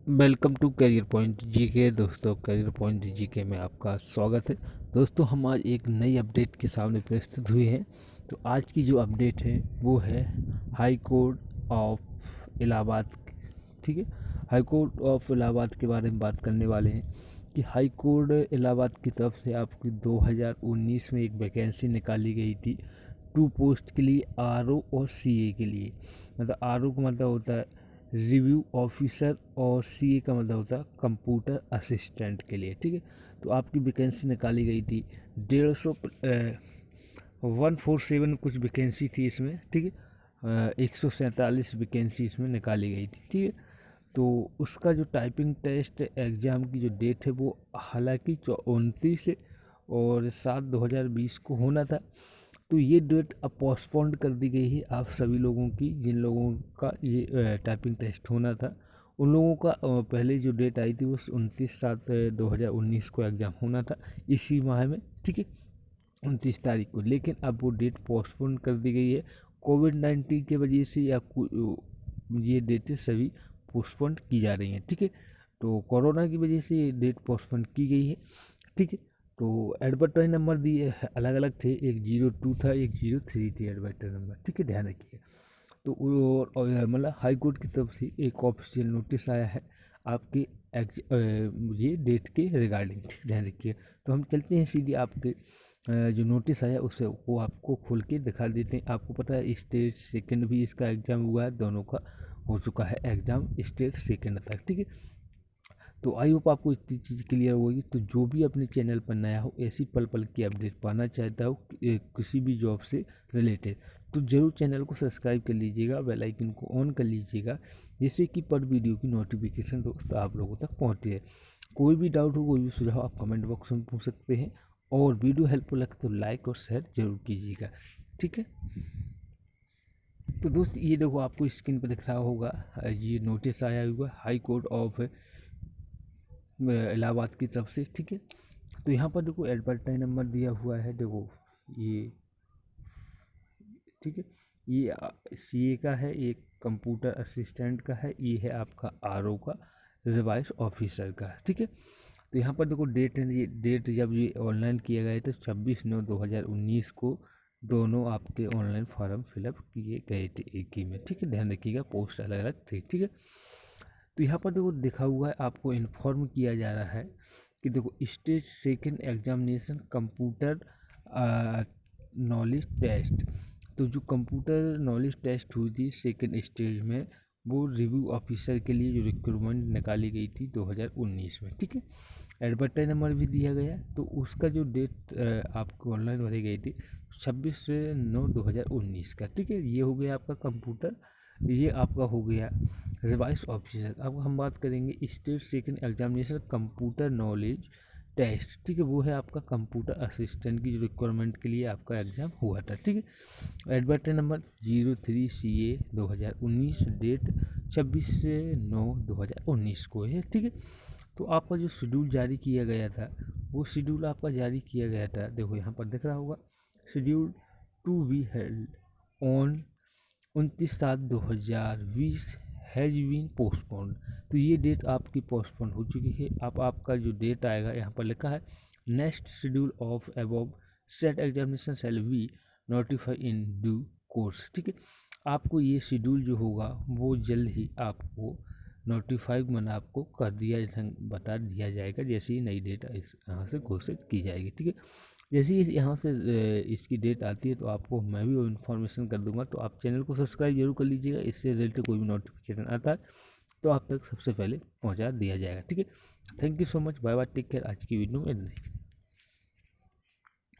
Welcome to career point GK. दोस्तों, career point GK में आपका स्वागत है। दोस्तों, हम आज एक नई अपडेट के सामने प्रस्तुत हुए हैं। तो आज की जो अपडेट है वो है हाई कोर्ट ऑफ इलाहाबाद। ठीक है, हाई कोर्ट ऑफ इलाहाबाद के बारे में बात करने वाले हैं कि हाई कोर्ट इलाहाबाद की तरफ से आपकी 2019 में एक वैकेंसी निकाली गई थी 2 पोस्ट के लिए, आरओ और सीए के लिए। मतलब आरओ का मतलब होता है रिव्यू ऑफिसर और सीए का मतलब होता है कंप्यूटर असिस्टेंट के लिए। ठीक है, तो आपकी वैकेंसी निकाली गई थी 147 कुछ वैकेंसी थी इसमें। ठीक है, 147 वैकेंसी इसमें निकाली गई थी। ठीक है, तो उसका जो टाइपिंग टेस्ट एग्ज़ाम की जो डेट है वो हालांकि 29 और 7/2020 को होना था। तो ये डेट अब पोस्टपोन्ड कर दी गई है आप सभी लोगों की, जिन लोगों का ये टाइपिंग टेस्ट होना था उन लोगों का पहले जो डेट आई थी वो 29/7/2019 को एग्ज़ाम होना था इसी माह में। ठीक है, 29 तारीख को, लेकिन अब वो डेट पोस्टपोन कर दी गई है कोविड-19 की वजह से, या ये डेटें सभी पोस्टपोन की जा रही हैं। ठीक है, तो कोरोना की वजह से ये डेट पोस्टपोन की गई है। ठीक है, तो एडवर्टाइज नंबर दिए अलग अलग थे, एक 02 था, एक 03 थी एडवर्टाइज नंबर। ठीक है, ध्यान रखिए। तो और मतलब हाई कोर्ट की तरफ से एक ऑफिशियल नोटिस आया है आपके ये डेट के रिगार्डिंग। ध्यान रखिए। तो हम चलते हैं सीधे आपके जो नोटिस आया उसे वो आपको खोल के दिखा देते हैं। आपको पता है स्टेट सेकंड भी इसका एग्ज़ाम हुआ है, दोनों का हो चुका है एग्ज़ाम स्टेट सेकंड तक। ठीक है, तो आई होप आपको इतनी चीज़ क्लियर होगी। तो जो भी अपने चैनल पर नया हो, ऐसी पल पल की अपडेट पाना चाहता हो किसी भी जॉब से रिलेटेड, तो ज़रूर चैनल को सब्सक्राइब कर लीजिएगा, बेल आइकन को ऑन कर लीजिएगा, जिससे कि पर वीडियो की नोटिफिकेशन दोस्त आप लोगों तक पहुँचे। कोई भी डाउट हो, कोई भी सुझाव आप कमेंट बॉक्स में पूछ सकते हैं, और वीडियो हेल्पफुल लगे तो लाइक और शेयर जरूर कीजिएगा। ठीक है, तो दोस्त ये देखो आपको स्क्रीन पर दिख रहा होगा, ये नोटिस आया हुआ हाई कोर्ट ऑफ इलाहाबाद की तरफ से। ठीक है, तो यहाँ पर देखो एडवर्टाइज नंबर दिया हुआ है, देखो ये। ठीक है, ये सीए का है, एक कंप्यूटर असिस्टेंट का है, ये है आपका आरओ का, रिवाइस ऑफिसर का। ठीक है, तो यहाँ पर देखो डेट है, ये डेट जब ये ऑनलाइन किया गया था 26/9/2019 को दोनों आपके ऑनलाइन फॉर्म फिलअप किए गए थे एक ही में। ठीक है, ध्यान रखिएगा, पोस्ट अलग अलग थे। ठीक है, तो यहाँ पर देखो लिखा हुआ है, आपको इन्फॉर्म किया जा रहा है कि देखो stage second examination computer knowledge test. तो जो कंप्यूटर नॉलेज टेस्ट हुई थी सेकंड स्टेज में, वो रिव्यू ऑफिसर के लिए जो रिक्रूटमेंट निकाली गई थी 2019 में। ठीक है, एडवर्टाइज नंबर भी दिया गया, तो उसका जो डेट आपको ऑनलाइन भरी गई थी 26/9/2019 का। ठीक है, ये हो गया आपका कंप्यूटर, ये आपका हो गया रिवाइस ऑफिसर। अब हम बात करेंगे state second examination computer knowledge test. ठीक है, वो है आपका कंप्यूटर असिस्टेंट की जो रिक्वायरमेंट के लिए आपका एग्ज़ाम हुआ था। ठीक है, एडवर्टाइज नंबर 03 CA 2019, डेट 26/9/2019 को है। ठीक है, तो आपका जो शेड्यूल जारी किया गया था, वो शेड्यूल आपका जारी किया गया था, देखो यहाँ पर दिख रहा होगा, schedule to be held on 29/7/2020 has been postponed. तो ये डेट आपकी पोस्टपोन हो चुकी है। अब आपका जो डेट आएगा, यहाँ पर लिखा है next schedule of above set examination shall be notify in due course. ठीक है, आपको ये शेड्यूल जो होगा वो जल्द ही आपको नोटिफाई मैंने आपको कर दिया, बता दिया जाएगा, जैसे ही नई डेट यहाँ से घोषित की जाएगी। ठीक है, जैसे ही यहाँ से इसकी डेट आती है तो आपको मैं भी वो इन्फॉर्मेशन कर दूंगा। तो आप चैनल को सब्सक्राइब जरूर कर लीजिएगा, इससे रिलेटेड कोई भी नोटिफिकेशन आता है तो आप तक सबसे पहले पहुँचा दिया जाएगा। ठीक है, thank you so much, bye bye, take care. आज की वीडियो में इतना ही।